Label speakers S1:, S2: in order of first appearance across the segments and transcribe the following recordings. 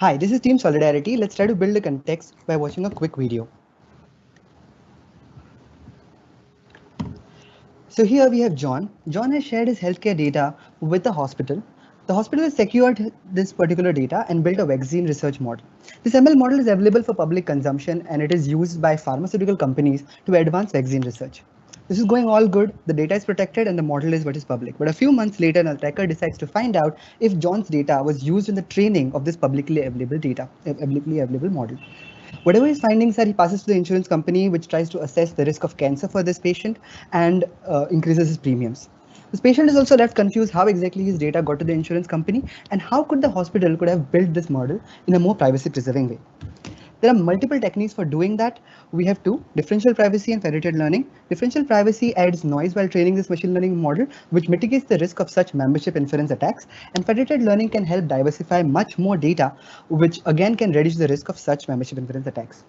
S1: Hi, this is Team Solidarity. Let's try to build a context by watching a quick video. So here we have John. John has shared his healthcare data with the hospital. The hospital has secured this particular data and built a vaccine research model. This ML model is available for public consumption and it is used by pharmaceutical companies to advance vaccine research. This is going all good, the data is protected and the model is what is public. But a few months later, an attacker decides to find out if John's data was used in the training of this publicly available model. Whatever his findings are, he passes to the insurance company, which tries to assess the risk of cancer for this patient and increases his premiums. This patient is also left confused how exactly his data got to the insurance company and how could the hospital could have built this model in a more privacy preserving way. There are multiple techniques for doing that. We have two, differential privacy and federated learning. Differential privacy adds noise while training this machine learning model, which mitigates the risk of such membership inference attacks. And federated learning can help diversify much more data, which again can reduce the risk of such membership inference attacks.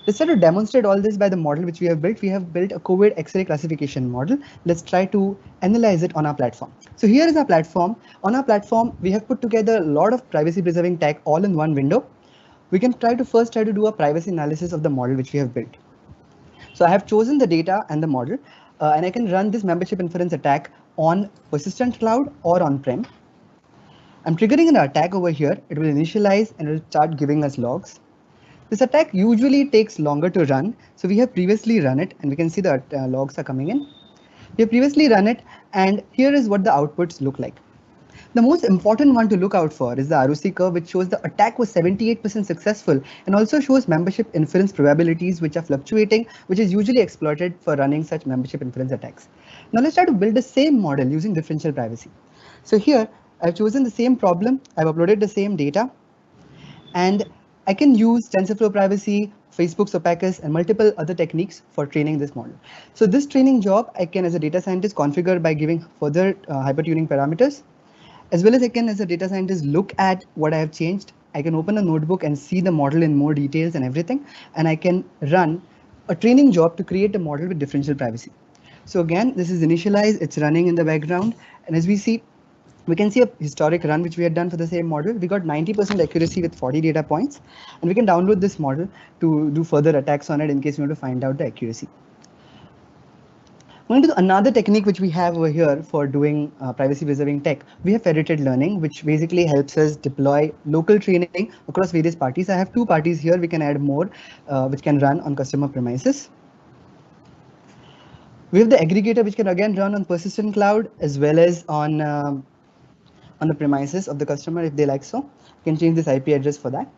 S1: Let's try to demonstrate all this by the model which we have built. We have built a COVID X-ray classification model. Let's try to analyze it on our platform. So here is our platform. On our platform, we have put together a lot of privacy preserving tech all in one window. We can first try to do a privacy analysis of the model which we have built. So I have chosen the data and the model, and I can run this membership inference attack on persistent cloud or on-prem. I'm triggering an attack over here. It will initialize and it will start giving us logs. This attack usually takes longer to run. So we have previously run it and we can see that logs are coming in. We have previously run it and here is what the outputs look like. The most important one to look out for is the ROC curve, which shows the attack was 78% successful and also shows membership inference probabilities, which are fluctuating, which is usually exploited for running such membership inference attacks. Now let's try to build the same model using differential privacy. So here I've chosen the same problem. I've uploaded the same data and I can use TensorFlow privacy, Facebook's Opacus, and multiple other techniques for training this model. So this training job, I can, as a data scientist, configure by giving further hypertuning parameters. As well as I can, as a data scientist, look at what I have changed. I can open a notebook and see the model in more details and everything. And I can run a training job to create a model with differential privacy. So again, this is initialized, it's running in the background. And as we see, we can see a historic run which we had done for the same model. We got 90% accuracy with 40 data points. And we can download this model to do further attacks on it in case we want to find out the accuracy. Going to another technique which we have over here for doing privacy preserving tech, we have federated learning, which basically helps us deploy local training across various parties. I have two parties here. We can add more, which can run on customer premises. We have the aggregator, which can again run on persistent cloud as well as on the premises of the customer if they like so. You can change this IP address for that.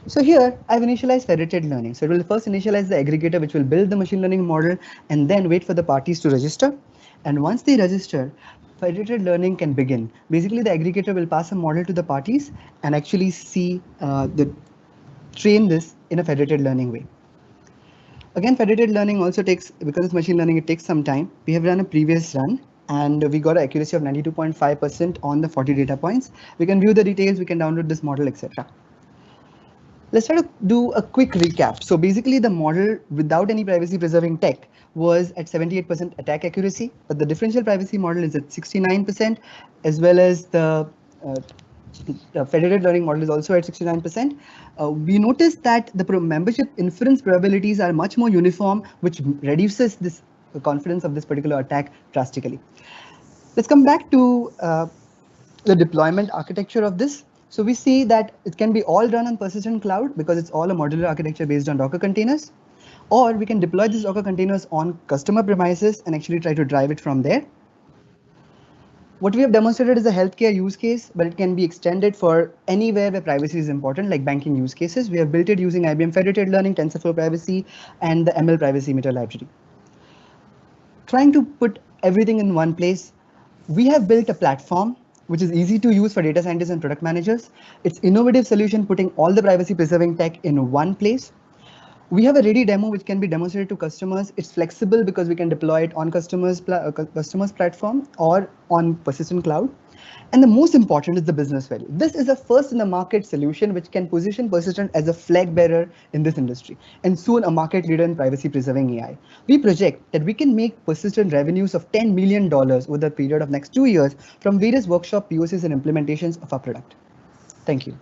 S1: So here I've initialized federated learning. So it will first initialize the aggregator, which will build the machine learning model and then wait for the parties to register. And once they register, federated learning can begin. Basically, the aggregator will pass a model to the parties and actually see train this in a federated learning way. Again, federated learning also takes, because it's machine learning, it takes some time. We have run a previous run and we got an accuracy of 92.5% on the 40 data points. We can view the details, we can download this model, etc. Let's try to do a quick recap. So basically the model without any privacy preserving tech was at 78% attack accuracy, but the differential privacy model is at 69%, as well as the federated learning model is also at 69%. We noticed that the membership inference probabilities are much more uniform, which reduces this confidence of this particular attack drastically. Let's come back to the deployment architecture of this. So we see that it can be all run on persistent cloud because it's all a modular architecture based on Docker containers, or we can deploy these Docker containers on customer premises and actually try to drive it from there. What we have demonstrated is a healthcare use case, but it can be extended for anywhere where privacy is important, like banking use cases. We have built it using IBM federated learning, TensorFlow privacy, and the ML privacy meter library. Trying to put everything in one place, we have built a platform which is easy to use for data scientists and product managers. It's innovative solution putting all the privacy preserving tech in one place. We have a ready demo which can be demonstrated to customers. It's flexible because we can deploy it on customers platform or on persistent cloud. And the most important is the business value. This is a first in the market solution which can position Persistent as a flag bearer in this industry and soon a market leader in privacy preserving AI. We project that we can make Persistent revenues of $10 million over the period of next 2 years from various workshop POCs and implementations of our product. Thank you.